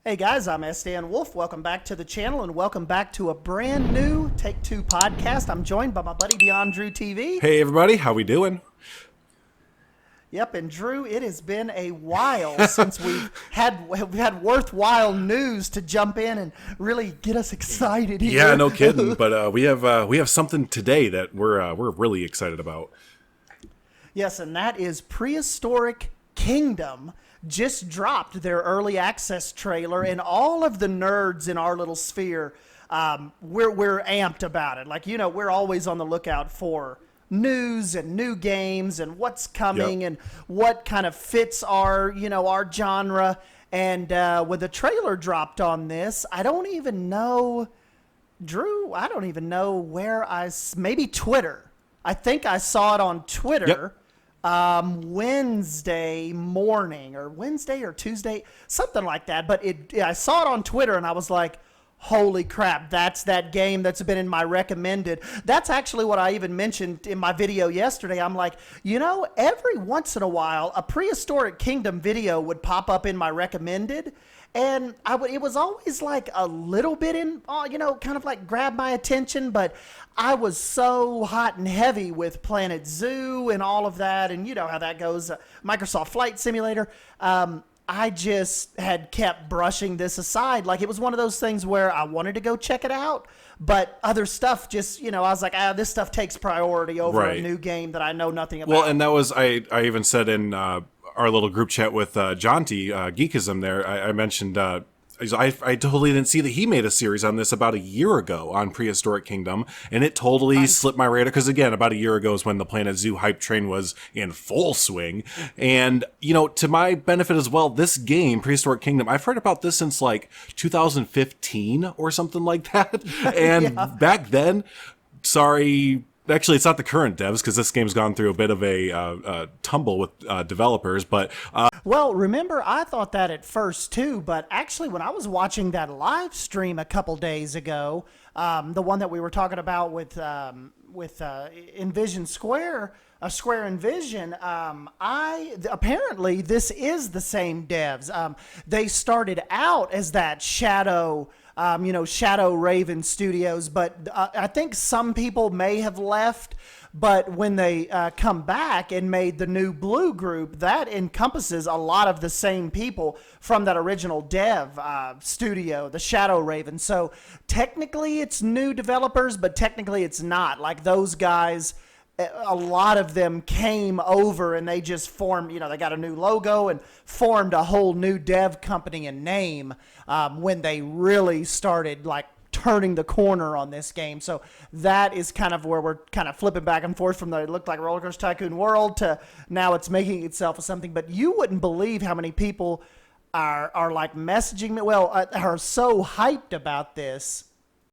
Hey guys, I'm SDN Wolf. Welcome back to the channel and welcome back to a brand new Take Two podcast. I'm joined by my buddy Beyonddrewtv. Hey everybody, how we doing? Yep, and Drew, it has been a while since we've had worthwhile news to jump in and really get us excited here. Yeah, no kidding. But we have something today that we're really excited about. Yes, and that is Prehistoric Kingdom. Just dropped their early access trailer, and all of the nerds in our little sphere, we're amped about it. Like, you know, we're always on the lookout for news and new games and what's coming and what kind of fits our, you know, our genre. And when the trailer dropped on this, I don't even know, Drew, I don't even know where maybe Twitter. I think I saw it on Twitter. Yep. Wednesday morning or Wednesday or Tuesday, something like that. But I saw it on Twitter and I was like, holy crap, that's that game that's been in my recommended. That's actually what I even mentioned in my video yesterday. I'm like, you know, every once in a while, a Prehistoric Kingdom video would pop up in my recommended. And it was always like a little bit you know, kind of like grab my attention, but I was so hot and heavy with Planet Zoo and all of that, and you know how that goes, Microsoft Flight Simulator. I just had kept brushing this aside. Like, it was one of those things where I wanted to go check it out, but other stuff just, you know, I was like, this stuff takes priority over a new game that I know nothing about. Well, and that was, I even said in our little group chat with John T, Geekism there, I mentioned, I totally didn't see that he made a series on this about a year ago on Prehistoric Kingdom, and it totally slipped my radar, because again, about a year ago is when the Planet Zoo hype train was in full swing. And, you know, to my benefit as well, this game, Prehistoric Kingdom, I've heard about this since like 2015 or something like that. And back then, actually, it's not the current devs, because this game's gone through a bit of a tumble with developers, but... Well, remember, I thought that at first, too, but actually, when I was watching that live stream a couple days ago, the one that we were talking about with Envision Square, Square Envision, apparently, this is the same devs. They started out as that Shadow... Shadow Raven Studios, but I think some people may have left, but when they come back and made the new Blue Group, that encompasses a lot of the same people from that original dev studio, the Shadow Raven. So technically it's new developers, but technically it's not. Like, those guys, a lot of them came over and they just formed, you know, they got a new logo and formed a whole new dev company and name when they really started like turning the corner on this game. So that is kind of where we're kind of flipping back and forth from it looked like Roller Coaster Tycoon World to now it's making itself something. But you wouldn't believe how many people are like messaging me, are so hyped about this,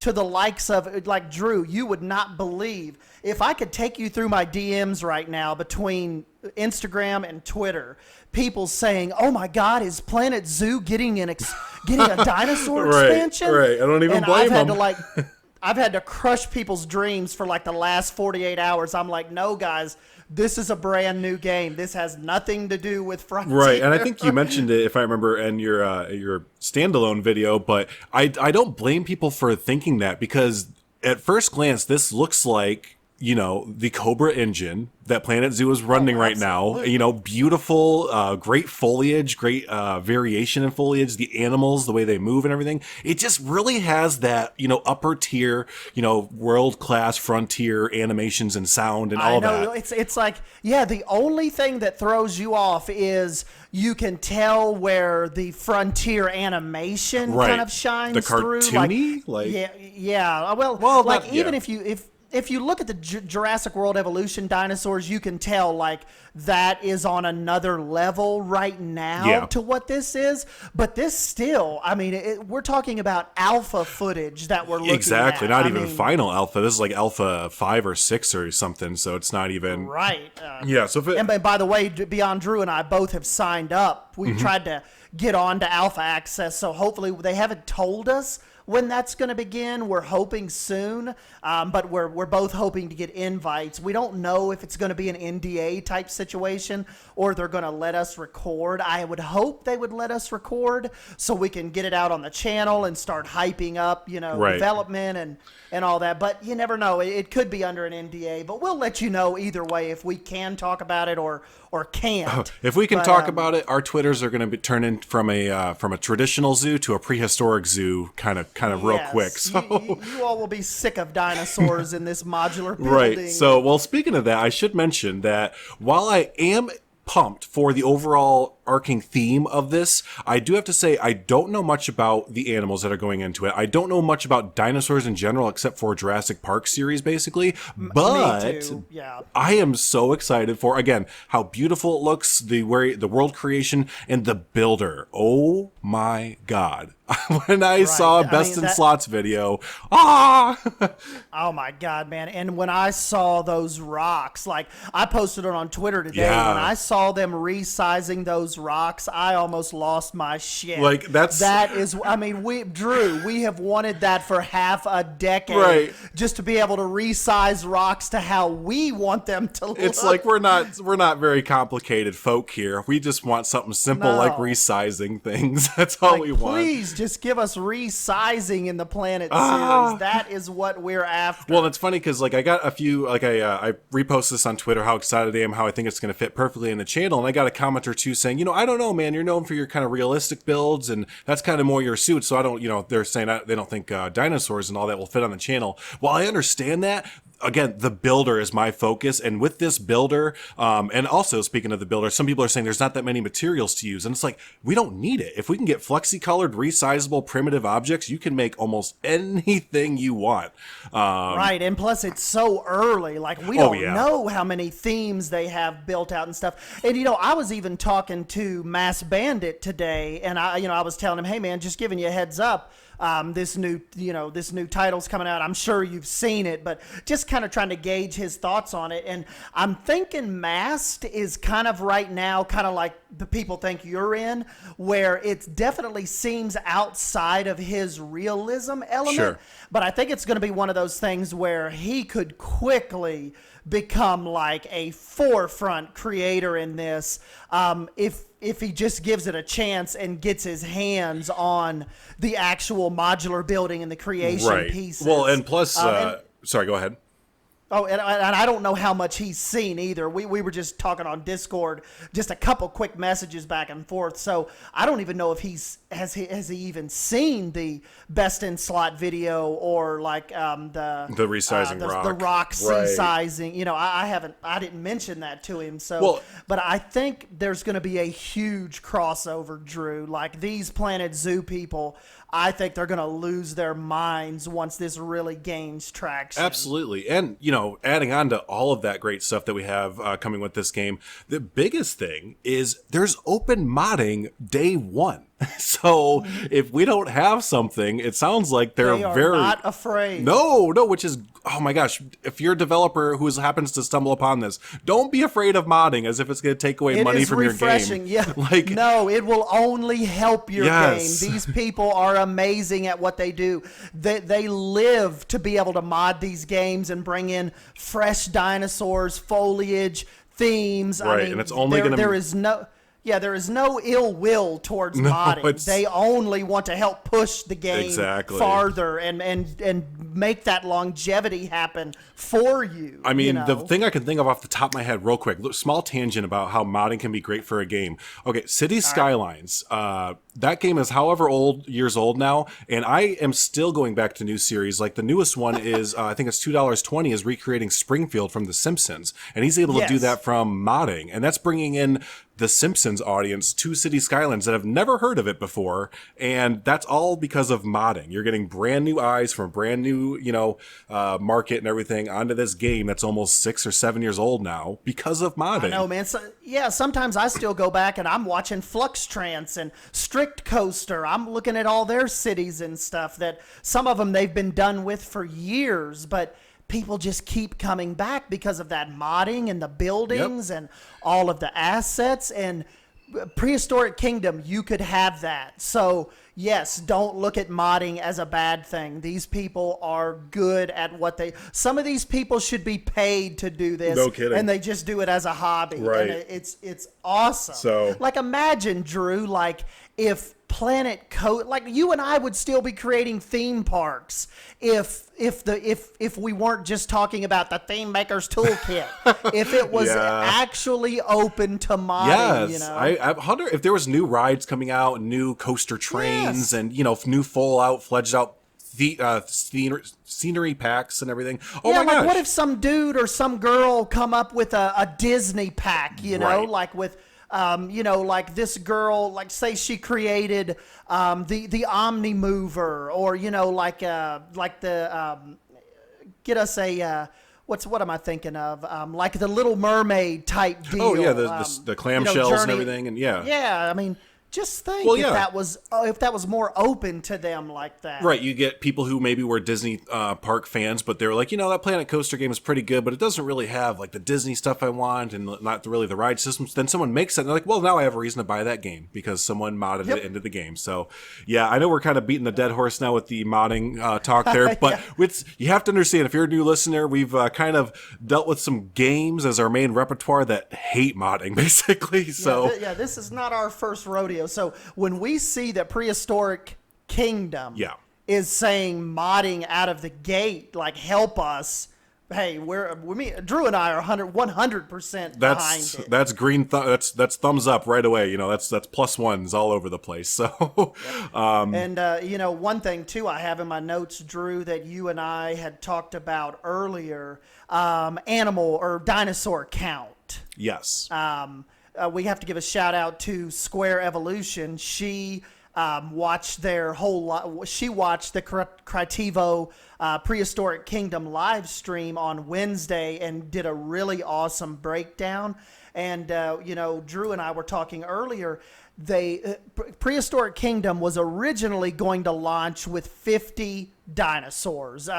to the likes of, like, Drew, you would not believe, if I could take you through my DMs right now between Instagram and Twitter, people saying, oh my God, is Planet Zoo getting a dinosaur expansion? Right, I don't even blame them. I've had to crush people's dreams for like the last 48 hours. I'm like, no, guys, this is a brand new game. This has nothing to do with Frontier. Right, and I think you mentioned it, if I remember, in your standalone video, but I don't blame people for thinking that, because at first glance, this looks like, you know, the Cobra engine that Planet Zoo is running right now. You know, beautiful, great foliage, great variation in foliage, the animals, the way they move and everything. It just really has that, you know, upper tier, you know, world-class Frontier animations and sound and all that. It's like, yeah, the only thing that throws you off is you can tell where the Frontier animation kind of shines through. The cartoony? Yeah. Well, like, even if you look at the Jurassic World Evolution dinosaurs, you can tell, like, that is on another level right now to what this is. But this still, I mean, we're talking about alpha footage that we're looking at. Exactly, not even final alpha. This is like alpha 5 or 6 or something, so it's not even... Right. So and by the way, Beyonddrew and I both have signed up. We tried to get on to alpha access, so hopefully they haven't told us when that's going to begin. We're hoping soon, but we're both hoping to get invites. We don't know if it's going to be an NDA type situation or they're going to let us record. I would hope they would let us record so we can get it out on the channel and start hyping up, development and all that. But you never know. It could be under an NDA, but we'll let you know either way if we can talk about it or can't. If we can talk about it, our Twitters are going to be turning from a traditional zoo to a prehistoric zoo, kind of real quick. So you all will be sick of dinosaurs in this modular building. Right. So, well, speaking of that, I should mention that while I am pumped for the overall arcing theme of this, I do have to say I don't know much about the animals that are going into it. I don't know much about dinosaurs in general except for Jurassic Park series basically, but Me too. Yeah. I am so excited for, again, how beautiful it looks, the world creation and the builder. Oh my god. When I saw Best in Slots video, oh my god, man. And when I saw those rocks, like I posted it on Twitter today, Yeah. when I saw them resizing those rocks, I almost lost my shit. Like, that is, I mean, we have wanted that for half a decade, Right. just to be able to resize rocks to how we want them to look. It's like we're not very complicated folk here. We just want something simple No. like resizing things. That's all we want. Please just give us resizing in the Planet series. That is what we're after. Well, it's funny because like I got a few, like I reposted this on Twitter how excited I am, how I think it's going to fit perfectly in the channel, and I got a comment or two saying, I don't know, man, you're known for your kind of realistic builds, and that's kind of more your suit. So I don't, they're saying they don't think dinosaurs and all that will fit on the channel. While I understand that, again, the builder is my focus, and with this builder, and also speaking of the builder, some people are saying there's not that many materials to use, and it's like, we don't need it. If we can get flexi-colored, resizable, primitive objects, you can make almost anything you want. Right, and plus it's so early, like we don't know how many themes they have built out and stuff. And I was even talking to Mass Bandit today, and I was telling him, hey man, just giving you a heads up. This new title's coming out. I'm sure you've seen it, but just kind of trying to gauge his thoughts on it. And I'm thinking Masked is kind of right now, kind of like the people think you're in, where it definitely seems outside of his realism element. Sure. But I think it's going to be one of those things where he could quickly become like a forefront creator in this, if he just gives it a chance and gets his hands on the actual modular building and the creation pieces. Well, and plus, sorry, go ahead. Oh, and I don't know how much he's seen either. We were just talking on Discord, just a couple quick messages back and forth. So I don't even know if has he even seen the Best in Slot video or like the resizing rock, the rock resizing. I didn't mention that to him. So, but I think there's going to be a huge crossover, Drew. Like these Planet Zoo people, I think they're going to lose their minds once this really gains traction. Absolutely. And, adding on to all of that great stuff that we have coming with this game, the biggest thing is there's open modding day one. So if we don't have something, it sounds like they are very not afraid. No, which is, oh my gosh, if you're a developer who happens to stumble upon this, don't be afraid of modding as if it's going to take away money from your game. Yeah. No, it will only help your game. These people are amazing at what they do. They live to be able to mod these games and bring in fresh dinosaurs, foliage, themes. Right, I mean, and it's only going to... there is no ill will towards modding. They only want to help push the game farther and make that longevity happen for you. I mean, the thing I can think of off the top of my head real quick, small tangent about how modding can be great for a game. Okay, Cities Skylines. That game is however years old now, and I am still going back to new series. Like the newest one is, I think it's $2.20, is recreating Springfield from The Simpsons, and he's able to do that from modding, and that's bringing in the Simpsons audience to City Skylines that have never heard of it before, and that's all because of modding. You're getting brand new eyes from a brand new, market and everything onto this game that's almost 6 or 7 years old now because of modding. I know, man. Sometimes I still go back and I'm watching Flux Trance and Strict Coaster. I'm looking at all their cities and stuff that some of them they've been done with for years, but people just keep coming back because of that modding and the buildings and all of the assets. And Prehistoric Kingdom, you could have that. So yes, don't look at modding as a bad thing. These people are good at what they. Some of these people should be paid to do this. No kidding. And they just do it as a hobby. Right. And it's awesome. So, like, imagine, Drew, like if Planet Coast, like you and I would still be creating theme parks if we weren't just talking about the theme maker's toolkit. If it was actually open to modding, yes, I wonder if there was new rides coming out, new coaster trains, and new full out, fledged out scenery packs and everything. Oh my gosh! What if some dude or some girl come up with a Disney pack? Right. Like with. Like this girl, like say she created the Omni Mover, or get us a what am I thinking of? Like the Little Mermaid type deal. Oh yeah, the clamshells and everything, and yeah. I mean, just think if that was more open to them like that. Right, you get people who maybe were Disney park fans, but they were like, that Planet Coaster game is pretty good, but it doesn't really have like the Disney stuff I want, and not really the ride systems. Then someone makes it, and they're like, well, now I have a reason to buy that game because someone modded it into the game. So yeah, I know we're kind of beating the dead horse now with the modding talk there, but you have to understand, if you're a new listener, we've kind of dealt with some games as our main repertoire that hate modding, basically. So this is not our first rodeo. So when we see that Prehistoric Kingdom is saying modding out of the gate, like help us, hey, Drew and I are 100% behind it. That's green. That's thumbs up right away. That's plus ones all over the place. So, and one thing too, I have in my notes, Drew, that you and I had talked about earlier, animal or dinosaur count. Yes. We have to give a shout out to Square Evolution. She watched their she watched the Crytivo Prehistoric Kingdom live stream on Wednesday and did a really awesome breakdown. And Drew and I were talking earlier. Prehistoric Kingdom was originally going to launch with 50 dinosaurs,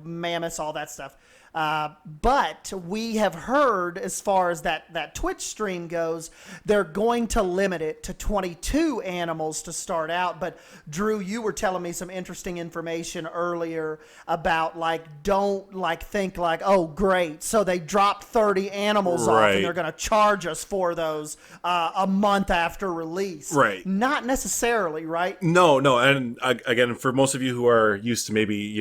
mammoths, all that stuff. But we have heard, as far as that Twitch stream goes, they're going to limit it to 22 animals to start out. But Drew, you were telling me some interesting information earlier about don't think oh great, so they dropped 30 animals off and they're going to charge us for those a month after release. Right. Not necessarily, right? No. And again, for most of you who are used to maybe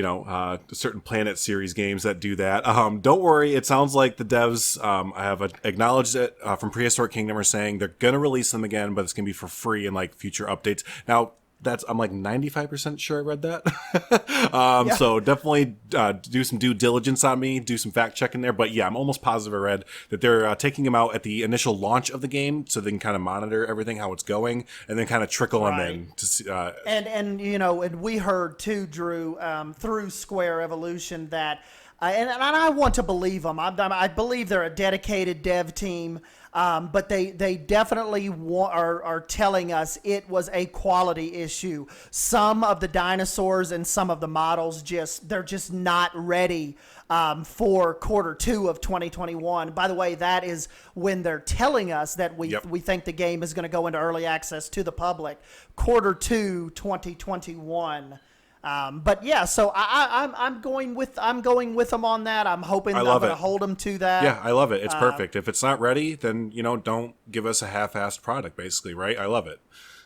certain Planet series games that do that. Don't worry. It sounds like the devs, I have acknowledged it from Prehistoric Kingdom, are saying they're going to release them again, but it's going to be for free in future updates. Now, I'm 95% sure I read that. So definitely do some due diligence on me, do some fact checking there. But yeah, I'm almost positive I read that they're taking them out at the initial launch of the game, so they can kind of monitor everything, how it's going, and then kind of trickle them in to see. And we heard too, Drew, through Square Evolution that. And I want to believe them. I believe they're a dedicated dev team, but they definitely are telling us it was a quality issue. Some of the dinosaurs and some of the models they're just not ready for Q2 of 2021. By the way, that is when they're telling us that we think the game is going to go into early access to the public. Q2 2021. But yeah, so I'm going with them on that. I'm hoping I'm going to hold them to that. Yeah, I love it. It's perfect. If it's not ready, then don't give us a half-assed product, basically, right? I love it.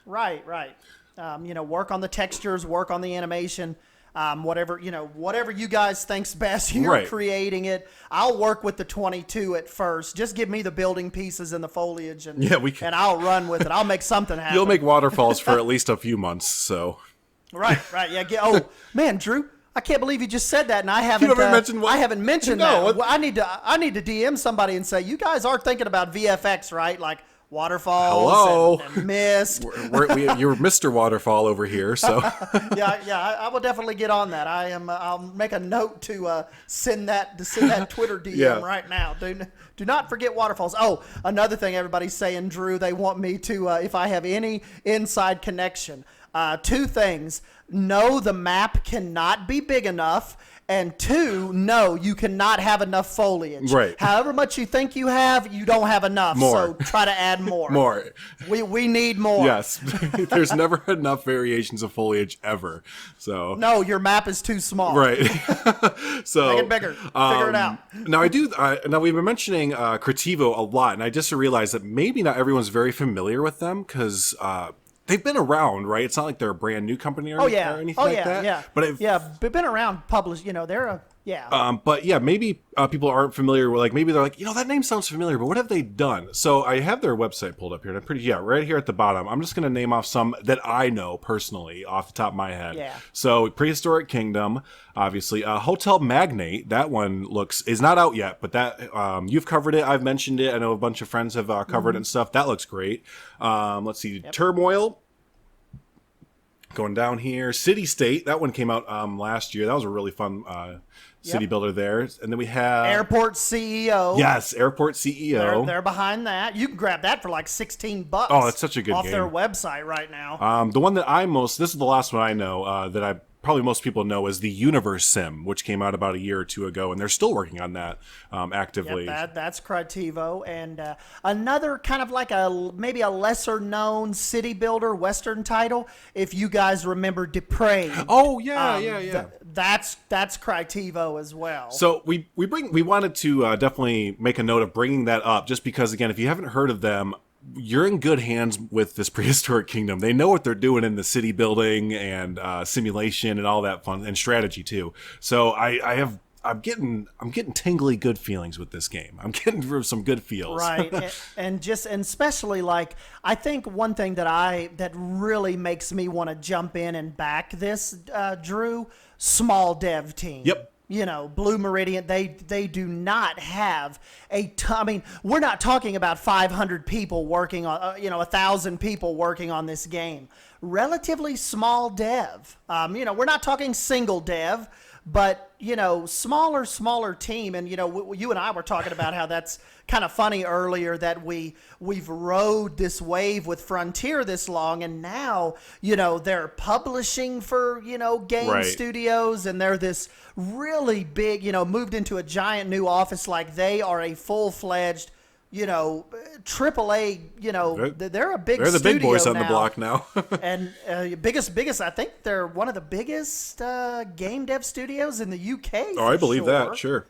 Right. Work on the textures, work on the animation, whatever you guys think's best. You're creating it. I'll work with the 22 at first. Just give me the building pieces and the foliage, and and I'll run with it. I'll make something happen. You'll make waterfalls for at least a few months, so. Right. Yeah. Oh man, Drew, I can't believe you just said that, and I haven't. You haven't mentioned what? I haven't mentioned that. Well, I need to DM somebody and say, you guys are thinking about VFX, right? Like waterfalls and mist. You're Mr. Waterfall over here, so. I will definitely get on that. I'll make a note to send that Twitter DM right now. Do not forget waterfalls. Oh, another thing everybody's saying, Drew, they want me to, if I have any inside connection. Two things. No, the map cannot be big enough. And two, no, you cannot have enough foliage. Right. However much you think you have, you don't have enough. More. So try to add more. More. We need more. Yes. There's never enough variations of foliage ever. So No, your map is too small. right. So Make it bigger. Figure it out. Now now we've been mentioning Crytivo a lot, and I just realized that maybe not everyone's very familiar with them because they've been around, right? It's not like they're a brand new company or anything like that. Yeah. But they've been around, published. They're a but yeah, maybe people aren't familiar with, like, maybe they're like, that name sounds familiar, but what have they done? So I have their website pulled up here, and right here at the bottom, I'm just going to name off some that I know personally off the top of my head. Yeah. So Prehistoric Kingdom, obviously, Hotel Magnate, that one is not out yet, but that you've covered it, I've mentioned it, I know a bunch of friends have covered it and stuff. That looks great. Let's see, Turmoil. Going down here, City State, that one came out last year. That was a really fun city builder there. And then we have Airport CEO. Yes, Airport CEO. They're behind that. You can grab that for like $16. Oh, it's such a good off game. their website right now. The one that this is the last one I know that probably most people know is the Universe Sim, which came out about a year or two ago, and they're still working on that actively. Yep, that's Crytivo. And another kind of like maybe a lesser known city builder Western title, if you guys remember Depraved. Oh yeah. That's Crytivo as well. So we wanted to definitely make a note of bringing that up, just because, again, if you haven't heard of them, you're in good hands with this Prehistoric Kingdom. They know what they're doing in the city building and simulation and all that fun, and strategy too. So I'm getting tingly good feelings with this game. I'm getting some good feels. Right. and especially, like, I think one thing that really makes me want to jump in and back this, Drew, small dev team. Yep. Blue Meridian, they do not have I mean, we're not talking about 500 people working on, 1,000 people working on this game. Relatively small dev. We're not talking single dev, but, smaller team. And, you and I were talking about how that's kind of funny earlier that we've rode this wave with Frontier this long, and now, they're publishing for, game right. studios, and they're this really big, moved into a giant new office. Like, they are a full-fledged, AAA, they're a big They're the big boys studio on the block now. And biggest, I think they're one of the biggest game dev studios in the UK. Oh, I believe that, sure.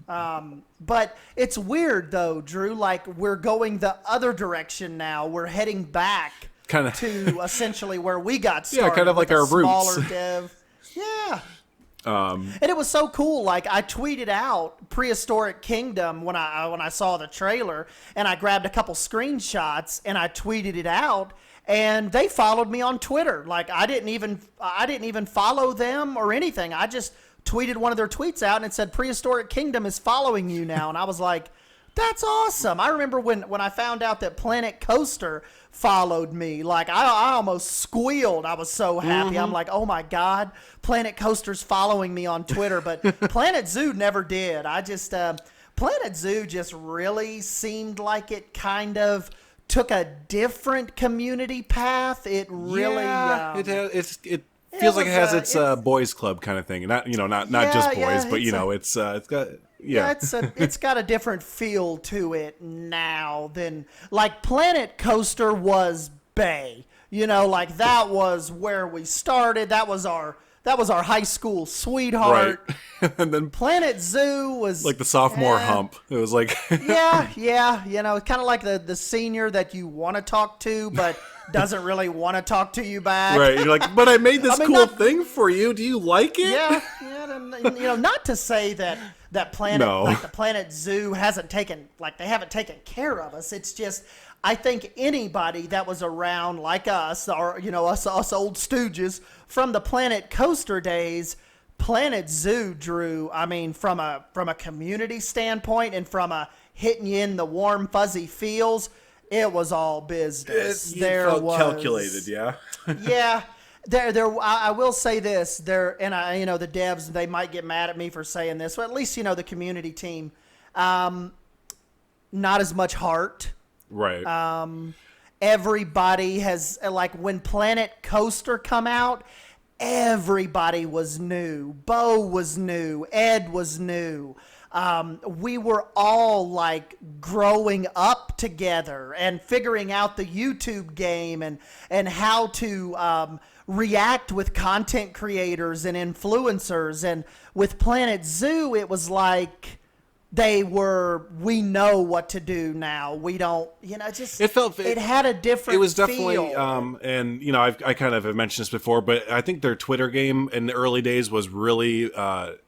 But it's weird, though, Drew. Like, we're going the other direction now. We're heading back to essentially where we got started. Yeah, kind of like our roots. Smaller dev. Yeah. And it was so cool. Like, I tweeted out Prehistoric Kingdom when I saw the trailer, and I grabbed a couple screenshots and I tweeted it out, and they followed me on Twitter. Like, I didn't even follow them or anything. I just tweeted one of their tweets out, and it said Prehistoric Kingdom is following you now. And I was like, that's awesome. I remember when I found out that Planet Coaster followed me. Like, I almost squealed. I was so happy. I'm like, oh my God, Planet Coaster's following me on Twitter. But Planet Zoo never did. Planet Zoo just really seemed like it kind of took a different community path. It really, it feels like it has its boys club kind of thing. Not just boys, but it's got. Yeah, it's got a different feel to it now than, like, Planet Coaster was Bay. Like, that was where we started. That was our high school sweetheart. Right. And then Planet Zoo was like the sophomore hump. It was like yeah, kind of like the senior that you want to talk to but doesn't really want to talk to you back. Right. You're like, but I made this thing for you. Do you like it? Yeah. Not to say that Planet, like the Planet Zoo they haven't taken care of us. It's just, I think anybody that was around like us, or, us old stooges from the Planet Coaster days, Planet Zoo, Drew, I mean, from a community standpoint and from a hitting you in the warm, fuzzy feels, it was all business. It felt calculated, yeah. Yeah. I will say this, the devs, they might get mad at me for saying this, but at least, the community team, not as much heart. Right. everybody has, like, when Planet Coaster come out, everybody was new. Bo was new. Ed was new. We were all like growing up together and figuring out the YouTube game and how to react with content creators and influencers. And with Planet Zoo, it was like we know what to do now. We don't, just it had a different It was definitely feel. and I kind of have mentioned this before, but I think their Twitter game in the early days was really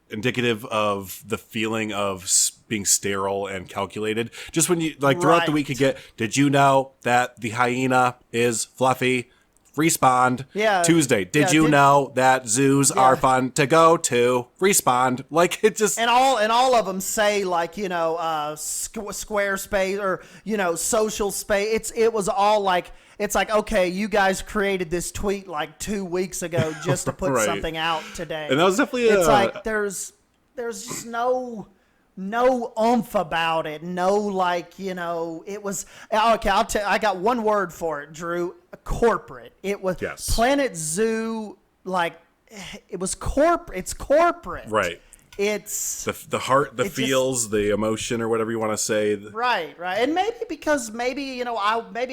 indicative of the feeling of being sterile and calculated. Just when you throughout the week you get, did you know that the hyena is fluffy? Respond. Yeah. Tuesday. Did you know that zoos are fun to go to? Respond. Like, it just And all of them say, like, Squarespace or social space. It was all like, it's like, okay, you guys created this tweet like 2 weeks ago just to put Right. something out today. And that was definitely it's like there's just no oomph about it. No, like, it was okay. I got one word for it, Drew. Corporate. It was Planet Zoo. Like, it was corporate. It's corporate. right. It's The heart, the feels, the emotion, or whatever you want to say. right, and maybe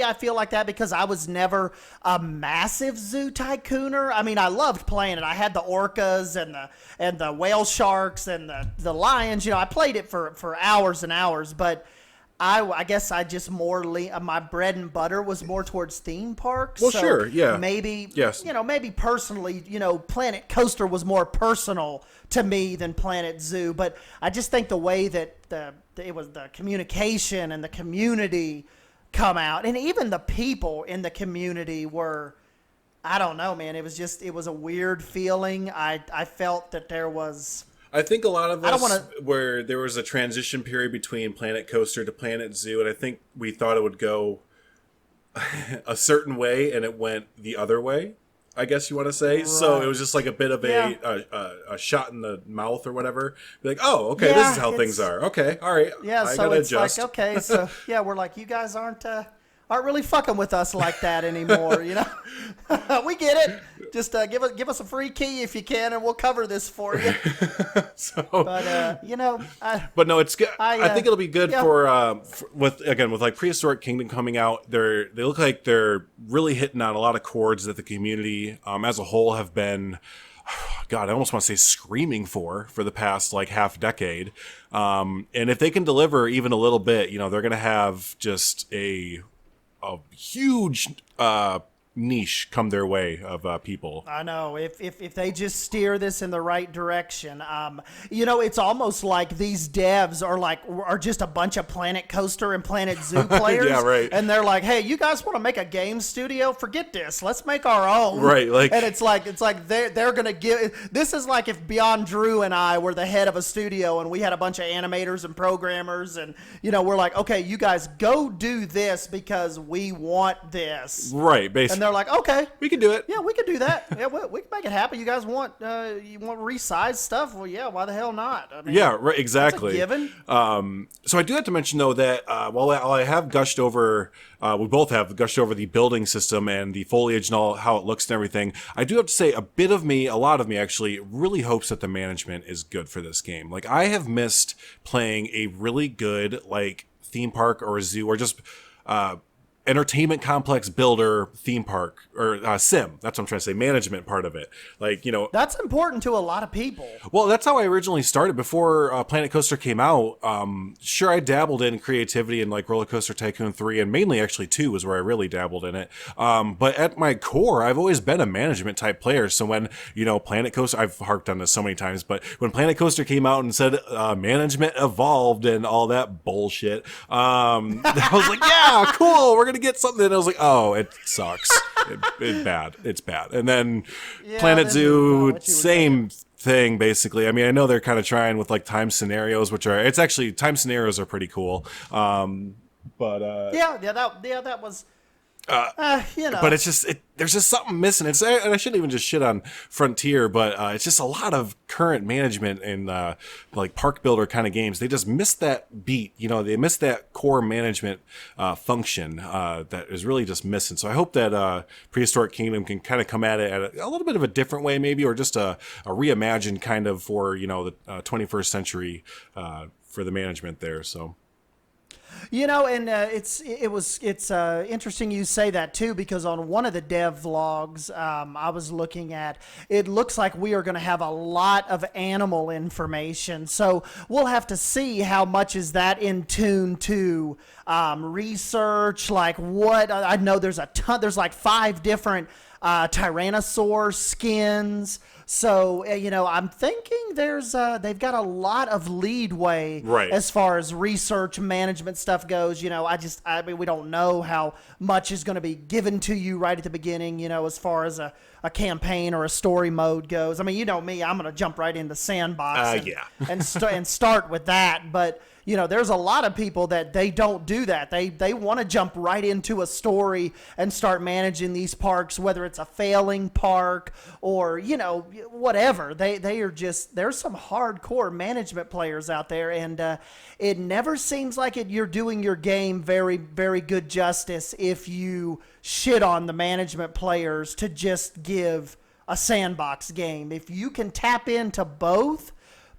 I feel like that because I was never a massive zoo tycooner. I mean, I loved playing it. I had the orcas and the whale sharks and the lions. I played it for hours and hours, but I guess I just my bread and butter was more towards theme parks. Well, so sure, yeah. Maybe, yes. Maybe personally, Planet Coaster was more personal to me than Planet Zoo. But I just think the way that it was the communication and the community come out, and even the people in the community were, I don't know, man. It was a weird feeling. I felt that there was. I think a lot of us where there was a transition period between Planet Coaster to Planet Zoo, and I think we thought it would go a certain way, and it went the other way, I guess you want to say. Right. So it was just like a bit of a shot in the mouth or whatever. Be like, oh, okay, this is how things are. Okay, all right. Yeah, I so gotta it's adjust. like, okay, so yeah, we're like, you guys aren't really fucking with us like that anymore, We get it. Just give us a free key if you can, and we'll cover this for you. But but no, it's good. I think it'll be good for with like Prehistoric Kingdom coming out. They look like they're really hitting on a lot of chords that the community as a whole have been. God, I almost want to say screaming for the past like half decade. And if they can deliver even a little bit, they're going to have just a huge niche come their way of people. I know if they just steer this in the right direction. It's almost like these devs are just a bunch of Planet Coaster and Planet Zoo players. Yeah, right. And they're like, hey, you guys want to make a game studio? Forget this. Let's make our own. Right. Like, and it's like they're gonna give. This is like if Beyonddrew and I were the head of a studio and we had a bunch of animators and programmers, and we're like, okay, you guys go do this because we want this. Right. Basically. And they're like, okay, we can do it. Yeah, we can do that. Yeah, we can make it happen. You guys want resized stuff? Well, yeah, why the hell not? I mean, yeah, right. Exactly. That's a given. So I do have to mention though that while I have gushed over, we both have gushed over the building system and the foliage and all how it looks and everything. I do have to say a lot of me actually really hopes that the management is good for this game. Like, I have missed playing a really good like theme park or a zoo or just entertainment complex builder theme park or sim. That's what I'm trying to say. Management part of it. Like, that's important to a lot of people. Well, that's how I originally started before Planet Coaster came out. Sure, I dabbled in creativity and like Roller Coaster Tycoon 3 and mainly actually 2 was where I really dabbled in it. But at my core, I've always been a management type player. So when, Planet Coaster, I've harked on this so many times, but when Planet Coaster came out and said management evolved and all that bullshit, I was like, yeah, cool. We're going to get something. And I was like, oh, it sucks. It's bad. And then Planet Zoo, same thing basically. I mean, I know they're kind of trying with like time scenarios, time scenarios are pretty cool. That was. But it's just there's just something missing. And I shouldn't even just shit on Frontier, but it's just a lot of current management and like park builder kind of games. They just miss that beat. They miss that core management function that is really just missing. So I hope that Prehistoric Kingdom can kind of come at it at a little bit of a different way, maybe, or just a reimagined kind of for the 21st century for the management there. So. And it's interesting you say that too, because on one of the dev vlogs I was looking at, it looks like we are going to have a lot of animal information. So we'll have to see how much is that in tune to research. Like what I know, there's a ton. There's like 5 different Tyrannosaur skins. So, I'm thinking they've got a lot of leadway as far as research management stuff goes. I mean, we don't know how much is going to be given to you right at the beginning, as far as a campaign or a story mode goes. I mean, me, I'm going to jump right into sandbox and start with that. But, there's a lot of people that they don't do that. They want to jump right into a story and start managing these parks, whether it's a failing park or, whatever. They are just, there's some hardcore management players out there, and it never seems like you're doing your game very, very good justice if you shit on the management players to just give a sandbox game. If you can tap into both,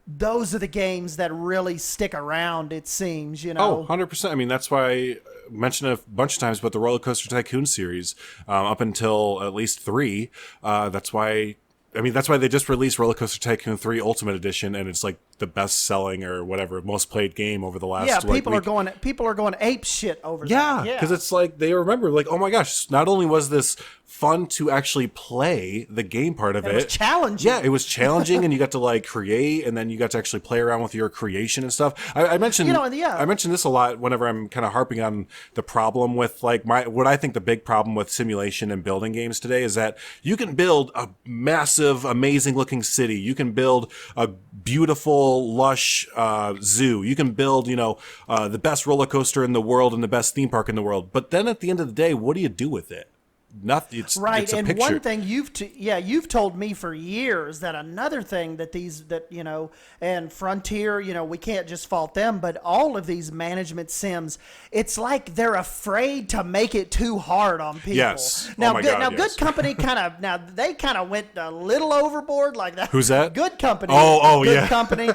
those are the games that really stick around, it seems, Oh, 100%. I mean, that's why I mentioned a bunch of times about the Roller Coaster Tycoon series up until at least 3. That's why they just released Roller Coaster Tycoon 3 Ultimate Edition, and it's like the best selling or whatever most played game over the last people are going ape shit over that. Yeah, because it's like they remember, like, oh my gosh, not only was this fun to actually play the game part of it. It was challenging. Yeah, it was challenging, and you got to like create, and then you got to actually play around with your creation and stuff. I mentioned I mentioned this a lot whenever I'm kind of harping on the problem with like what I think the big problem with simulation and building games today is that you can build a massive, amazing looking city. You can build a beautiful, lush zoo. You can build, the best roller coaster in the world and the best theme park in the world. But then at the end of the day, what do you do with it? Nothing. It's a and picture. One thing you've told me for years that another thing that and Frontier, we can't just fault them, but all of these management sims, it's like they're afraid to make it too hard on people. Yes. Now, Good Company kind of went a little overboard like that. Who's that? Good Company. Good Company.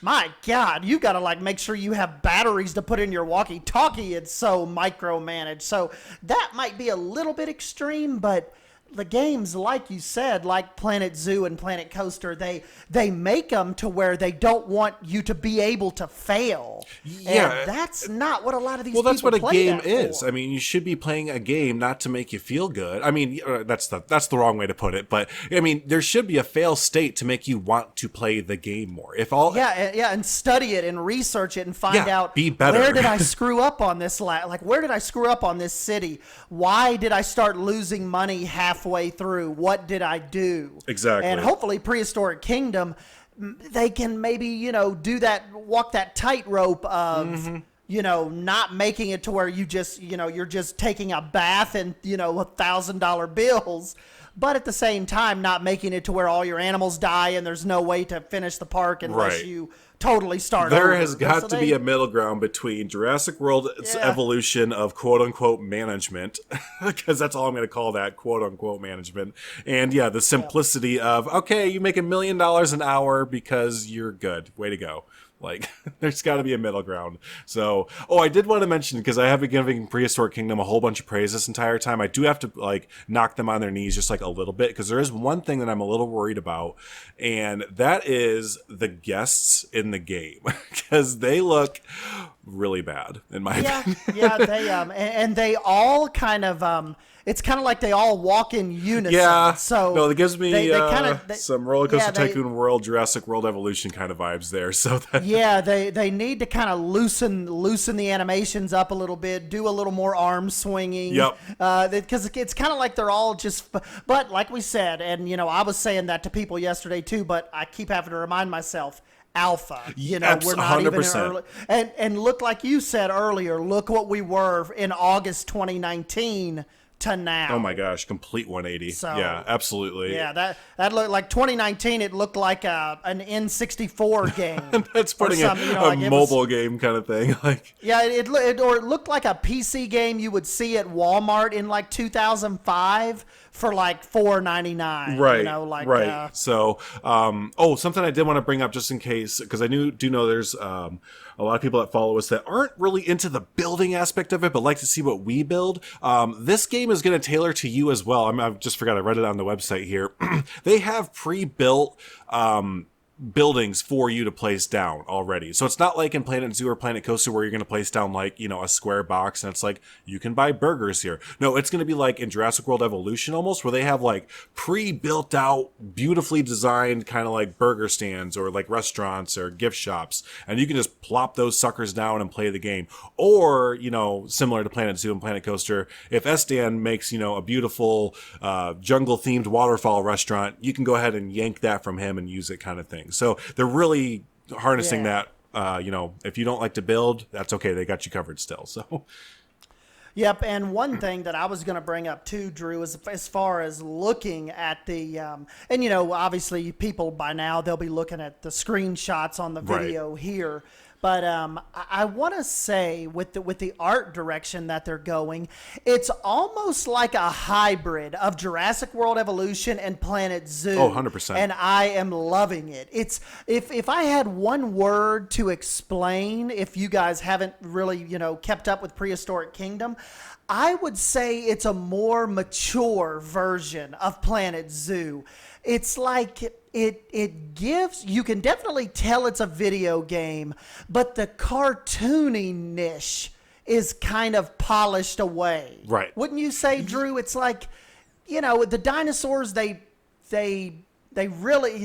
My God, you got to make sure you have batteries to put in your walkie-talkie. It's so micromanaged. So that might be a little bit extreme. But the games, like you said, like Planet Zoo and Planet Coaster, they make them to where they don't want you to be able to fail. Yeah, and that's not what a lot of these. Well, that's what a game is. For. I mean, you should be playing a game not to make you feel good. I mean, that's the wrong way to put it. But I mean, there should be a fail state to make you want to play the game more. And study it and research it and find out be better. Where did I screw up on this? Where did I screw up on this city? Why did I start losing money halfway through? What did I do? Exactly. And hopefully Prehistoric Kingdom, they can maybe, walk that tightrope of, not making it to where you just, you're just taking a bath in, $1,000 bills, but at the same time, not making it to where all your animals die and there's no way to finish the park unless you totally start There over. has got to be a middle ground between Jurassic World's evolution of quote-unquote management, because that's all I'm going to call that, quote-unquote management, and the simplicity of, okay, you make $1 million an hour because you're good. Way to go. Like, there's got to be a middle ground. So, I did want to mention, because I have been giving Prehistoric Kingdom a whole bunch of praise this entire time, I do have to, knock them on their knees just, a little bit, because there is one thing that I'm a little worried about, and that is the guests in the game, because they look really bad, in my opinion. Yeah, they, and they all kind of, it's kind of like they all walk in unison. Yeah. So no, it gives me some Roller Coaster Tycoon World, Jurassic World Evolution kind of vibes there. So they need to kind of loosen the animations up a little bit, do a little more arm swinging. Yep. Because it's kind of like they're all just. But like we said, and I was saying that to people yesterday too, but I keep having to remind myself. Alpha, we're not 100%. Even in early, and look, like you said earlier, look what we were in August 2019 to now. Oh my gosh, complete 180. So, yeah, absolutely. Yeah, that looked like 2019. It looked like an N64 game. That's putting a mobile game kind of thing. Like, yeah, it looked like a PC game you would see at Walmart in like 2005 for like $4.99. Right. Right. So, something I did want to bring up just in case, because I do know there's a lot of people that follow us that aren't really into the building aspect of it, but like to see what we build. This game is going to tailor to you as well. I just forgot I read it on the website here. They have pre-built buildings for you to place down already. So it's not like in Planet Zoo or Planet Coaster where you're going to place down like, a square box and it's like, you can buy burgers here. No, it's going to be like in Jurassic World Evolution almost, where they have like pre-built out, beautifully designed kind of like burger stands or like restaurants or gift shops. And you can just plop those suckers down and play the game. Or, similar to Planet Zoo and Planet Coaster, if Estan makes, a beautiful jungle themed waterfall restaurant, you can go ahead and yank that from him and use it kind of thing. So they're really harnessing that, if you don't like to build, that's okay. They got you covered still. So. Yep. And one thing that I was going to bring up too, Drew, is as far as looking at the, obviously people by now, they'll be looking at the screenshots on the video here. But I want to say with the art direction that they're going, it's almost like a hybrid of Jurassic World Evolution and Planet Zoo. Oh, 100%. And I am loving it. It's if I had one word to explain, if you guys haven't really, kept up with Prehistoric Kingdom, I would say it's a more mature version of Planet Zoo. It's like it gives, you can definitely tell it's a video game, but the cartoony niche is kind of polished away. Right. Wouldn't you say, Drew? It's like, the dinosaurs, they really,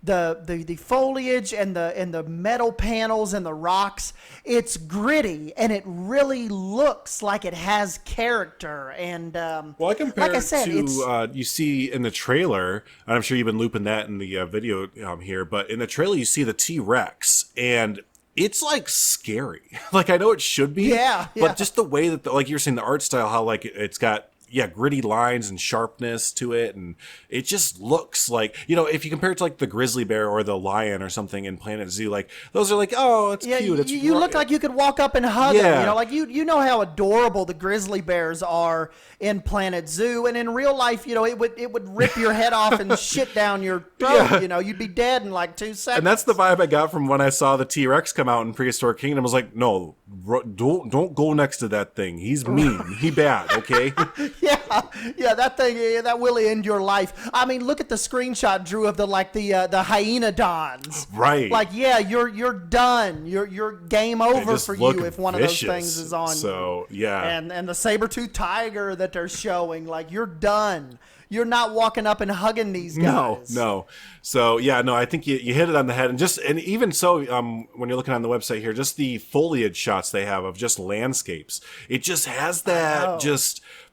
the foliage and the metal panels and the rocks, it's gritty and it really looks like it has character. And well, I compare like I said, to you see in the trailer, and I'm sure you've been looping that in the video here, but in the trailer you see the T-Rex and it's like scary. Like I know it should be, but just the way that like you're saying, the art style, how like it's got gritty lines and sharpness to it, and it just looks like, if you compare it to like the grizzly bear or the lion or something in Planet Zoo, like those are like, oh, it's cute. It's you look like you could walk up and hug them. Like you know how adorable the grizzly bears are in Planet Zoo, and in real life, it would rip your head off and shit down your throat. You'd be dead in like 2 seconds. And that's the vibe I got from when I saw the T-Rex come out in Prehistoric Kingdom. I was like, no, don't go next to that thing. He's mean. He bad. Okay. Yeah, that thing, that will end your life. I mean, look at the screenshot, Drew, of the hyenodons. Right. Like, you're done. You're game over for you if one vicious. Of those things is on. So, yeah. And the saber-toothed tiger that they're showing, like, you're done. You're not walking up and hugging these guys. No. So, I think you hit it on the head. And even so, when you're looking on the website here, just the foliage shots they have of just landscapes, it just has that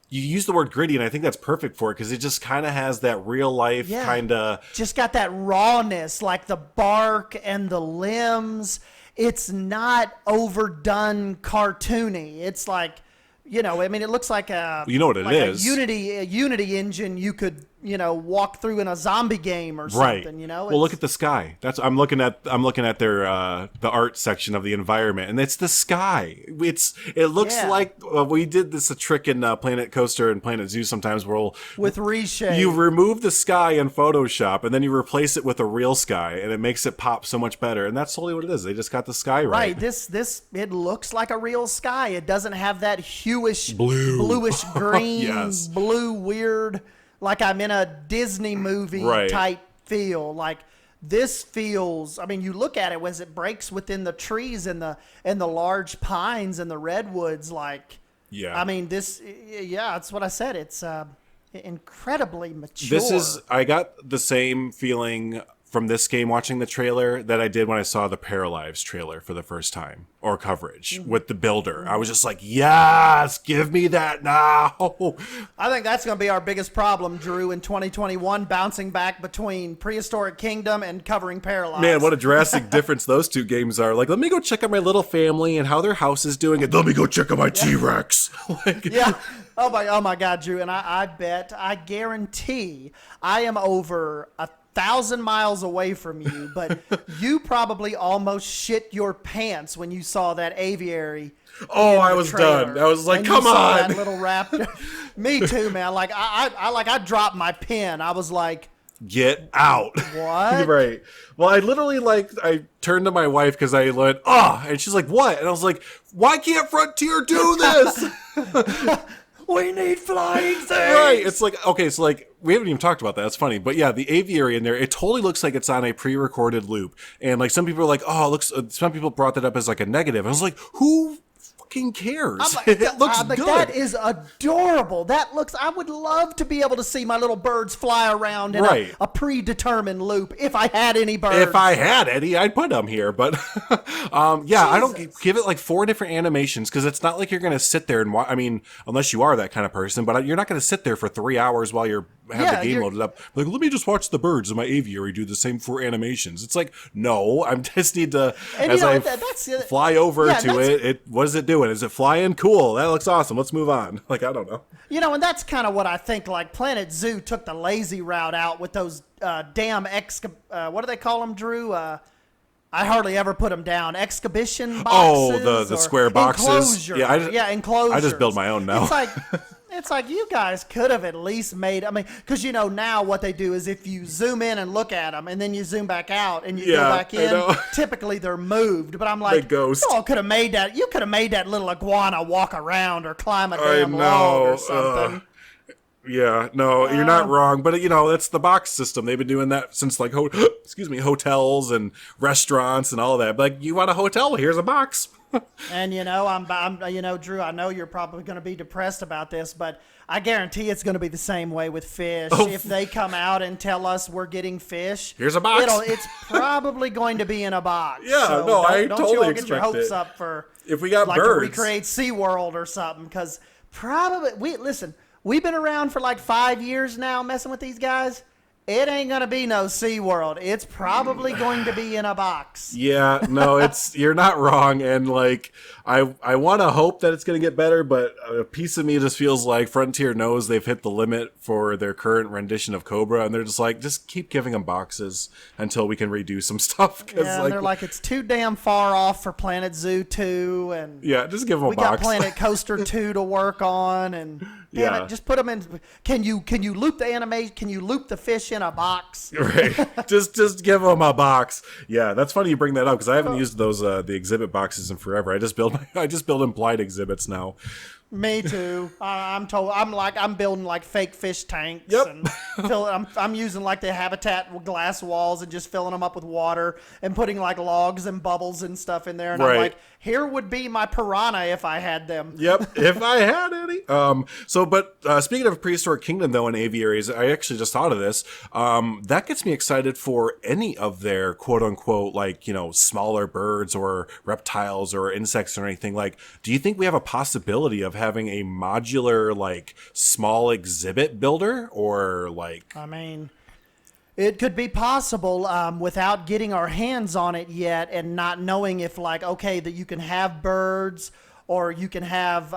you use the word gritty, and I think that's perfect for it because it just kind of has that real life kind of. Just got that rawness, like the bark and the limbs. It's not overdone cartoony. It's like, it looks like a. You know what it is. A Unity engine you could, walk through in a zombie game or something. Right. Well, look at the sky. I'm looking at their the art section of the environment, and it's the sky. It looks like we did a trick in Planet Coaster and Planet Zoo sometimes where with reshade. You remove the sky in Photoshop and then you replace it with a real sky, and it makes it pop so much better. And that's totally what it is. They just got the sky right. Right. This it looks like a real sky. It doesn't have that bluish green, blue weird. Like I'm in a Disney movie type feel. Like this feels. I mean, you look at it as it breaks within the trees and the large pines and the redwoods. Like, I mean, this. Yeah, that's what I said. It's incredibly mature. I got the same feeling from this game watching the trailer that I did when I saw the Paralives trailer for the first time, or coverage with the builder. I was just like, yes, give me that now. I think that's going to be our biggest problem, Drew, in 2021, bouncing back between Prehistoric Kingdom and covering Paralives. Man, what a drastic difference those two games are. Like, let me go check on my little family and how their house is doing, and let me go check on my T-Rex. Oh my God, Drew. And I guarantee I am over 1,000 miles away from you, but you probably almost shit your pants when you saw that aviary. Oh, I was done. I was like, come on. That little raptor. Me too, man. Like I dropped my pen. I was like, get out. What? Right. Well, I literally I turned to my wife because I went, oh, and she's like, what? And I was like, why can't Frontier do this? We need flying things. Right. It's like, okay, so like, we haven't even talked about that. That's funny. But yeah, the aviary in there, it totally looks like it's on a pre-recorded loop. And like some people are like, oh, it looks, some people brought that up as like a negative. I was like, who fucking cares? Like, it looks good. That is adorable. That looks, I would love to be able to see my little birds fly around in a predetermined loop if I had any birds. If I had any, I'd put them here. But yeah, I don't give it like 4 different animations because it's not like you're going to sit there and watch. I mean, unless you are that kind of person, but you're not going to sit there for 3 hours while you're have the game loaded up. Like, let me just watch the birds in my aviary do the same 4 animations. It's like, no, I just need to, and as I fly over to it, what is it doing? Is it flying? Cool. That looks awesome. Let's move on. Like, I don't know. You know, and that's kind of what I think, like, Planet Zoo took the lazy route out with those damn what do they call them, Drew? I hardly ever put them down. Exhibition boxes. Oh, the square boxes. Enclosures. I just build my own now. It's like you guys could have at least made, I mean, because you know now what they do is if you zoom in and look at them and then you zoom back out and you go back in, typically they're moved. But I'm like, you all could have made that. You could have made that little iguana walk around or climb a damn log or something. Yeah, no, you're not wrong, but you know that's the box system. They've been doing that since like hotels and restaurants and all that. But, like, you want a hotel? Here's a box. And you know, I'm you know, Drew, I know you're probably going to be depressed about this, but I guarantee it's going to be the same way with fish. If they come out and tell us we're getting fish, here's a box. It's probably going to be in a box. Yeah, so no, I don't totally you all expect get your hopes it. up for if we got like birds to recreate SeaWorld or something, because probably we've been around for like 5 years now messing with these guys. It ain't going to be no SeaWorld. It's probably going to be in a box. Yeah, no, you're not wrong. And like, I want to hope that it's going to get better, but a piece of me just feels like Frontier knows they've hit the limit for their current rendition of Cobra. And they're just like, just keep giving them boxes until we can redo some stuff. Yeah, they're like, it's too damn far off for Planet Zoo 2. And yeah, just give them a box. We got Planet Coaster 2 to work on. And damn it, just put them in. Can you loop the animation? Can you loop the fish in a box? Right. just give them a box. Yeah, that's funny you bring that up because I haven't used those the exhibit boxes in forever. I just build implied exhibits now. Me too. I'm building like fake fish tanks. Yep. And I'm using like the habitat glass walls and just filling them up with water and putting like logs and bubbles and stuff in there. And I'm like, here would be my piranha if I had them. Yep, if I had any. Speaking of Prehistoric Kingdom though and aviaries, I actually just thought of this. That gets me excited for any of their quote unquote like, you know, smaller birds or reptiles or insects or anything. Like, do you think we have a possibility of having a modular like small exhibit builder or like? I mean, it could be possible without getting our hands on it yet and not knowing if like, okay, that you can have birds or you can have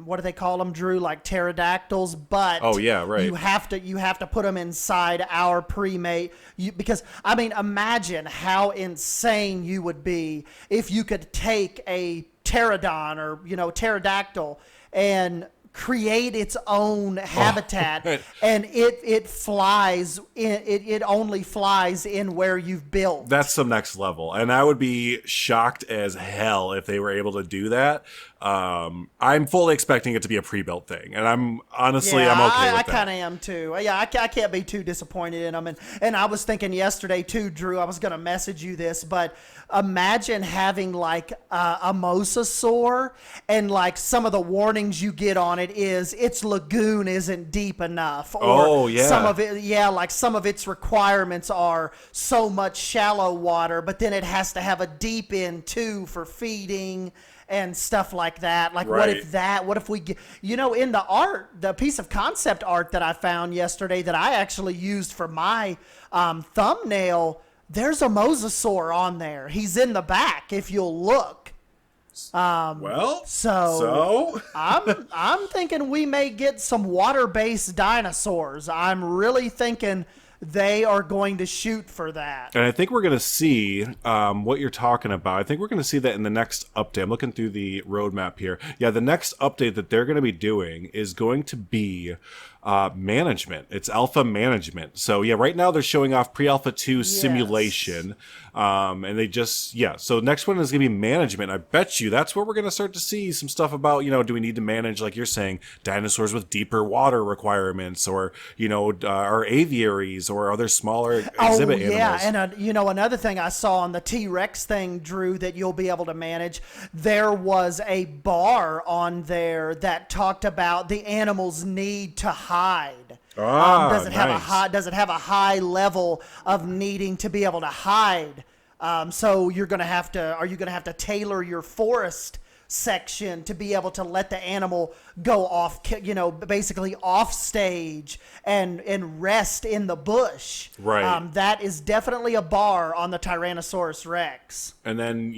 what do they call them, Drew? Like pterodactyls, but you have to put them inside our pre-made. Because I mean, imagine how insane you would be if you could take a pterodon or pterodactyl and create its own habitat and it flies it only flies in where you've built. That's some next level, and I would be shocked as hell if they were able to do that. I'm fully expecting it to be a pre-built thing, and I'm okay with that. I kind of am too. Yeah, I can't be too disappointed in them. And I was thinking yesterday too, Drew, I was going to message you this, but imagine having like a mosasaur and like some of the warnings you get on it is its lagoon isn't deep enough. Or some of it, like some of its requirements are so much shallow water, but then it has to have a deep end too for feeding and stuff like that. Like, what if we get, in the art, the piece of concept art that I found yesterday that I actually used for my thumbnail, there's a mosasaur on there. He's in the back if you'll look. Well, So I'm thinking we may get some water-based dinosaurs. I'm really thinking they are going to shoot for that. and I think we're going to see what you're talking about. I think we're going to see that in the next update. I'm looking through the roadmap here. Yeah, the next update that they're going to be doing is going to be management. It's alpha management. So yeah, right now they're showing off pre-alpha 2 simulation. And they just, so next one is going to be management. I bet you that's where we're going to start to see some stuff about, do we need to manage, like you're saying, dinosaurs with deeper water requirements, or, our aviaries or other smaller exhibit animals. And another thing I saw on the T-Rex thing, Drew, that you'll be able to manage, there was a bar on there that talked about the animals' need to hide. Does it have a high level of needing to be able to hide? So are you going to have to tailor your forest section to be able to let the animal go off, basically off stage and rest in the bush. Right. That is definitely a bar on the Tyrannosaurus Rex. And then,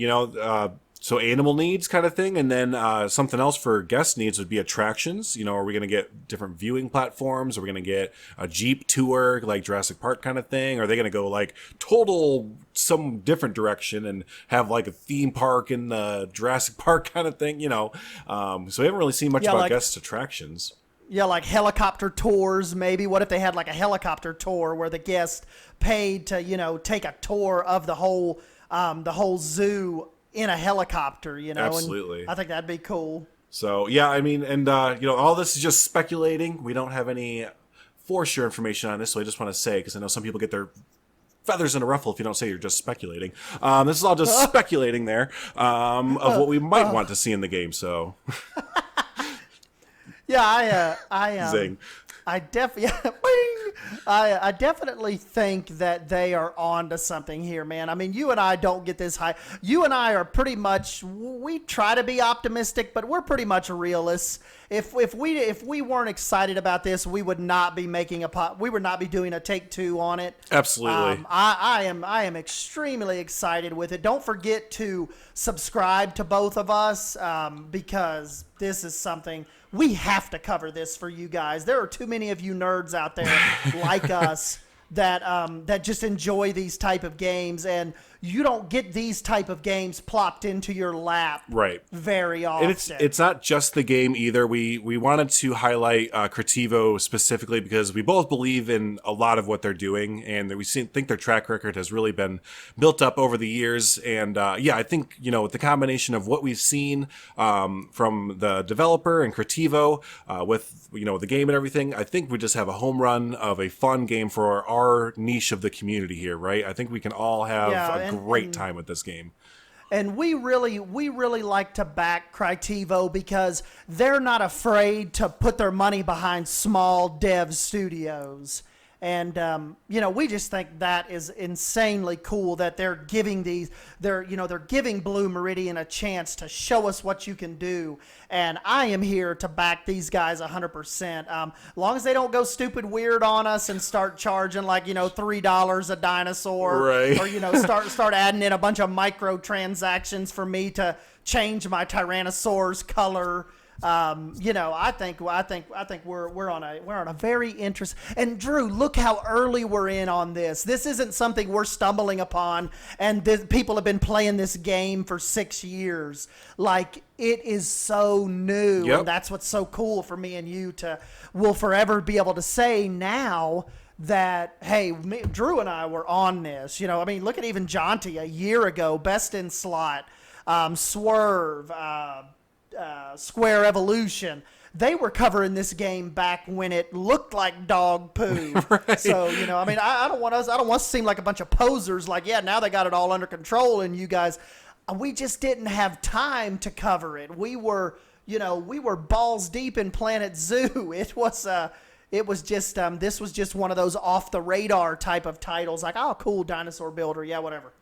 so animal needs kind of thing. And then something else for guest needs would be attractions. Are we going to get different viewing platforms? Are we going to get a Jeep tour like Jurassic Park kind of thing? Are they going to go like total some different direction and have like a theme park in the Jurassic Park kind of thing? So we haven't really seen much about guest attractions. Yeah, like helicopter tours, maybe. What if they had like a helicopter tour where the guest paid to, take a tour of the whole zoo in a helicopter, Absolutely. And I think that'd be cool. So, yeah, I mean, and, all this is just speculating. We don't have any for sure information on this, so I just want to say, because I know some people get their feathers in a ruffle if you don't say you're just speculating. This is all just speculating there of what we might want to see in the game, so. Yeah, Zing. I definitely think that they are on to something here, man. I mean, you and I don't get this high. You and I are pretty much, we try to be optimistic, but we're pretty much realists. If we weren't excited about this, we would not be we would not be doing a take two on it. Absolutely. I am extremely excited with it. Don't forget to subscribe to both of us, because this is something we have to cover this for you guys. There are too many of you nerds out there like us that just enjoy these type of games, and you don't get these type of games plopped into your lap very often. And it's not just the game either. We wanted to highlight Crytivo specifically because we both believe in a lot of what they're doing, and we think their track record has really been built up over the years. And I think with the combination of what we've seen from the developer and Crytivo with the game and everything, I think we just have a home run of a fun game for our niche of the community here, right? I think we can all have a great time with this game. And we really like to back Crytivo because they're not afraid to put their money behind small dev studios. And, we just think that is insanely cool that they're giving they're giving Blue Meridian a chance to show us what you can do. And I am here to back these guys 100%. As long as they don't go stupid weird on us and start charging like, $3 a dinosaur. Right. Or, start adding in a bunch of microtransactions for me to change my Tyrannosaur's color. I think we're on a very interesting. And Drew, look how early we're in on this. This isn't something we're stumbling upon, and people have been playing this game for 6 years. Like, it is so new, and that's what's so cool for me and you we'll forever be able to say now that, hey, Drew and I were on this. Look at even Jaunty a year ago, Best in Slot, Swerve, Square Evolution. They were covering this game back when it looked like dog poo. Right. So, I don't want us to seem like a bunch of posers. Like, now they got it all under control, and you guys, we just didn't have time to cover it. We were balls deep in Planet Zoo. It was just this was just one of those off the radar type of titles. Like, oh, cool, dinosaur builder, yeah, whatever.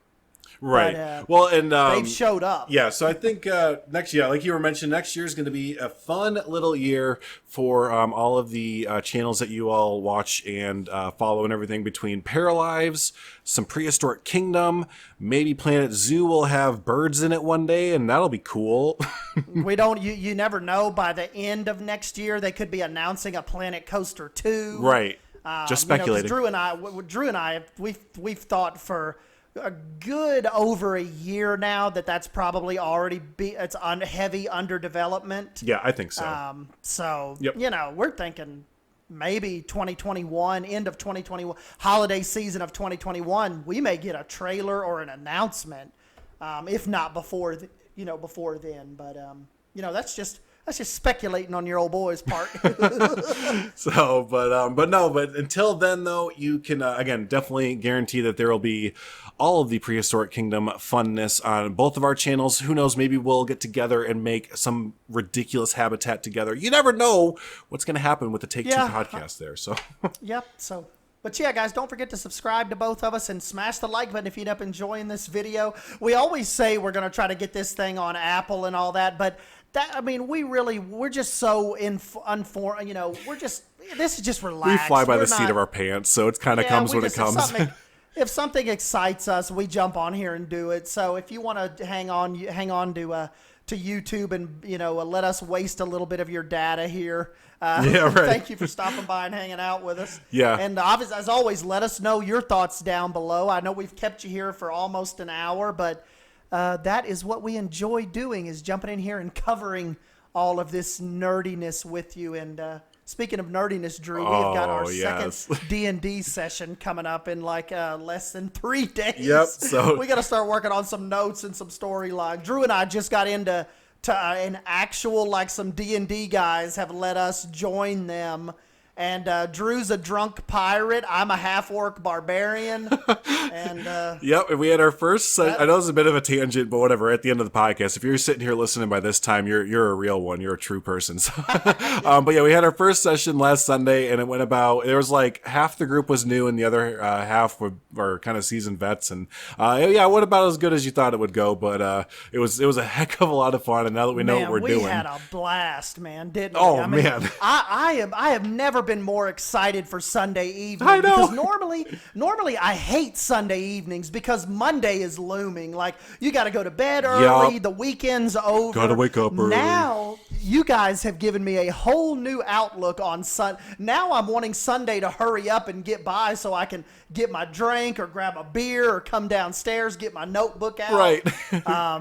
Right. But, Well, and they've showed up. Yeah, so I think next year, like you were mentioning, next year is going to be a fun little year for all of the channels that you all watch and follow and everything, between Paralives, some Prehistoric Kingdom, maybe Planet Zoo will have birds in it one day, and that'll be cool. We don't. You never know. By the end of next year, they could be announcing a Planet Coaster 2. Right. Just speculating. Drew and I, we've thought for a good over a year now that's probably already it's heavy under development. Yeah, I think so. So Yep. we're thinking maybe 2021, end of 2021, holiday season of 2021, we may get a trailer or an announcement, if not before before then. But that's just speculating on your old boy's part. So, but until then, though, you can again definitely guarantee that there will be all of the Prehistoric Kingdom funness on both of our channels. Who knows? Maybe we'll get together and make some ridiculous habitat together. You never know what's going to happen with the Take Two podcast there. So, yep. So. But yeah, guys, don't forget to subscribe to both of us and smash the like button if you end up enjoying this video. We always say we're going to try to get this thing on Apple and all that, but we're just so unformed, this is just relaxed. We fly by the seat of our pants, so it kind of comes when it comes. If something excites us, we jump on here and do it. So if you want to hang on to YouTube and let us waste a little bit of your data here. Thank you for stopping by and hanging out with us. Yeah. And obviously, as always, let us know your thoughts down below. I know we've kept you here for almost an hour, but that is what we enjoy doing, is jumping in here and covering all of this nerdiness with you. And speaking of nerdiness, Drew, we have got our second D&D session coming up in less than 3 days. Yep. So we got to start working on some notes and some storyline. Drew and I just got into an actual, some D&D guys have let us join them. And Drew's a drunk pirate. I'm a half-orc barbarian. And yep, and we had our first. I know it's a bit of a tangent, but whatever. At the end of the podcast, if you're sitting here listening by this time, you're a real one. You're a true person. So, but yeah, we had our first session last Sunday, and it went about. There was half the group was new, and the other half were kind of seasoned vets. And it went about as good as you thought it would go. But it was a heck of a lot of fun. And now that we know what we're doing, we had a blast, man, didn't we? Oh man, I have never been more excited for Sunday evening. I know. Because normally I hate Sunday evenings because Monday is looming. You got to go to bed early. Yep. The weekend's over. Got to wake up early. Now you guys have given me a whole new outlook on Now I'm wanting Sunday to hurry up and get by so I can get my drink or grab a beer or come downstairs, get my notebook out. Right.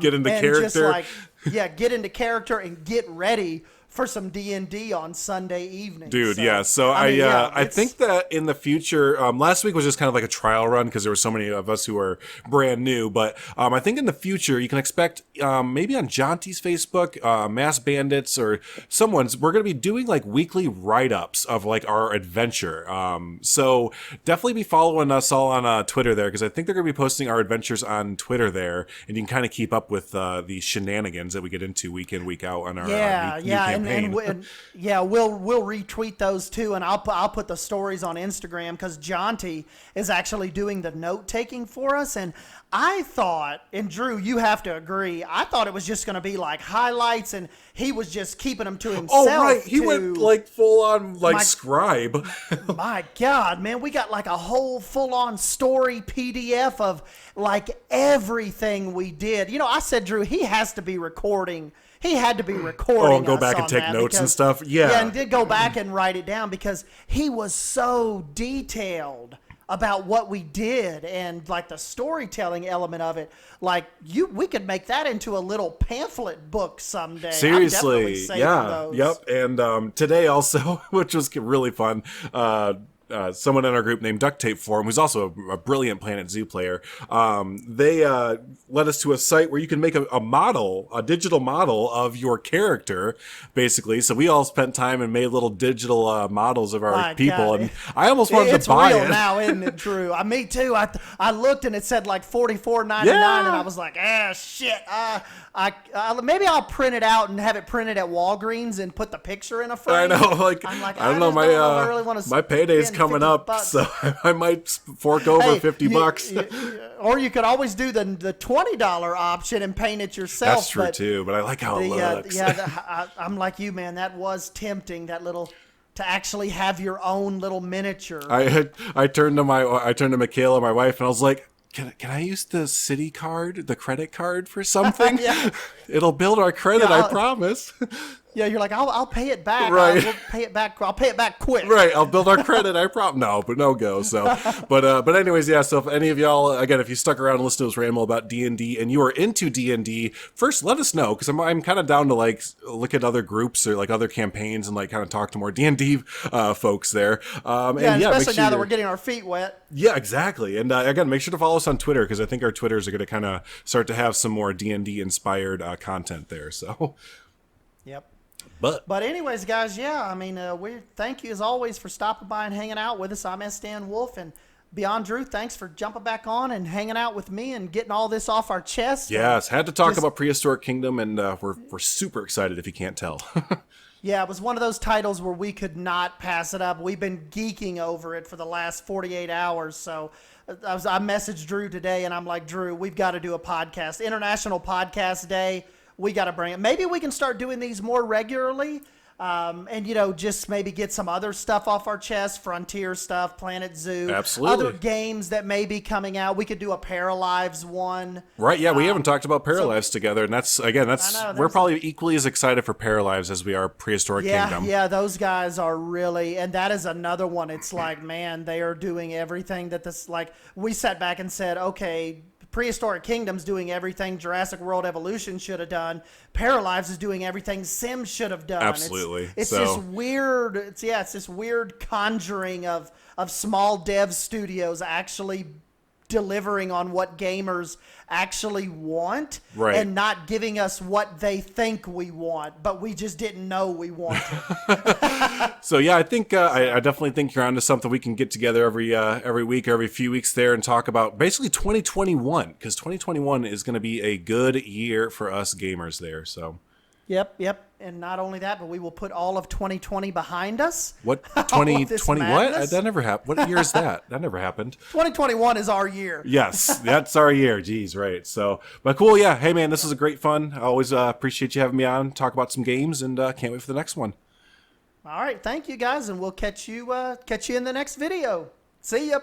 Get into character. Get into character and get ready for some D&D on Sunday evening. Dude, yeah. So I think that in the future, last week was just kind of like a trial run because there were so many of us who are brand new. But I think in the future, you can expect maybe on Jonty's Facebook, Mass Bandits or someone's, we're going to be doing weekly write-ups of our adventure. So definitely be following us all on Twitter there, because I think they're going to be posting our adventures on Twitter there, and you can kind of keep up with the shenanigans that we get into week in, week out on our new campaign. And we'll retweet those too, and I'll put the stories on Instagram because Jonty is actually doing the note taking for us. And I thought, and Drew, you have to agree, I thought it was just going to be highlights, and he was just keeping them to himself. Oh right, he went full on scribe. My God, man, we got a whole full on story PDF of everything we did. I said, Drew, he has to be recording. He had to be recording. Oh, go back and take notes and stuff. Yeah, and did go back and write it down because he was so detailed about what we did and the storytelling element of it. We could make that into a little pamphlet book someday. Seriously, yeah, yep. And today also, which was really fun. Someone in our group named Duct Tape Forum, who's also a brilliant Planet Zoo player, they led us to a site where you can make a digital model of your character, basically. So we all spent time and made little digital models of our people, and I almost wanted to buy it. It's real now, isn't it, Drew? Me too. I looked and it said $44.99, and I was like, shit. Maybe I'll print it out and have it printed at Walgreens and put the picture in a frame. I know, I don't know. My payday's coming up, $50. so I might fork over $50. Or you could always do the $20 option and paint it yourself. That's true too, but I like how it looks. I'm like you, man. That was tempting. That little to actually have your own little miniature. I turned to Michaela, my wife, and I was like, Can I use the city card, the credit card for something? It'll build our credit, I promise. Yeah, you're like, I'll pay it back. Right. We'll pay it back. I'll pay it back quick. Right. I'll build our credit, I promise. No, but no go. So, but anyways, yeah. So if any of y'all, again, if you stuck around and listened to us ramble about D&D and you are into D&D, first let us know, because I'm kind of down to like look at other groups or like other campaigns and like kind of talk to more D&D folks there. Especially now that we're getting our feet wet. Yeah, exactly. And again, make sure to follow us on Twitter, because I think our Twitters are going to kind of start to have some more D&D inspired content there. So, yep. But anyways, guys, we thank you as always for stopping by and hanging out with us. I'm S. Dan Wolf, and Beyond Drew, thanks for jumping back on and hanging out with me and getting all this off our chest. Yes, had to talk about Prehistoric Kingdom, and we're super excited if you can't tell. Yeah, it was one of those titles where we could not pass it up. We've been geeking over it for the last 48 hours, so I messaged Drew today, and I'm like, Drew, we've got to do a podcast. International Podcast Day. We got to bring it. Maybe we can start doing these more regularly, and just maybe get some other stuff off our chest, Frontier stuff, Planet Zoo, absolutely, other games that may be coming out. We could do a Paralives one. Right? Yeah, we haven't talked about Paralives together, and that's we're probably equally as excited for Paralives as we are Prehistoric Kingdom. Yeah, those guys are really, and that is another one. It's like, man, they are doing everything that this. Like, we sat back and said, okay, Prehistoric Kingdom's doing everything Jurassic World Evolution should have done. Paralives is doing everything Sims should have done. Absolutely. It's this weird. It's this weird conjuring of small dev studios actually delivering on what gamers actually want, right, and not giving us what they think we want, but we just didn't know we wanted. So yeah, I think I definitely think you're onto something. We can get together every week, every few weeks there, and talk about basically 2021, because 2021 is going to be a good year for us gamers there. So. Yep. And not only that, but we will put all of 2020 behind us. What? 2020 what? That never happened. What year is that? That never happened. 2021 is our year. Yes, that's our year. Jeez, right. So, but cool. Yeah. Hey, man, this was a great fun. I always appreciate you having me on, talk about some games, and can't wait for the next one. All right. Thank you, guys, and we'll catch you in the next video. See ya.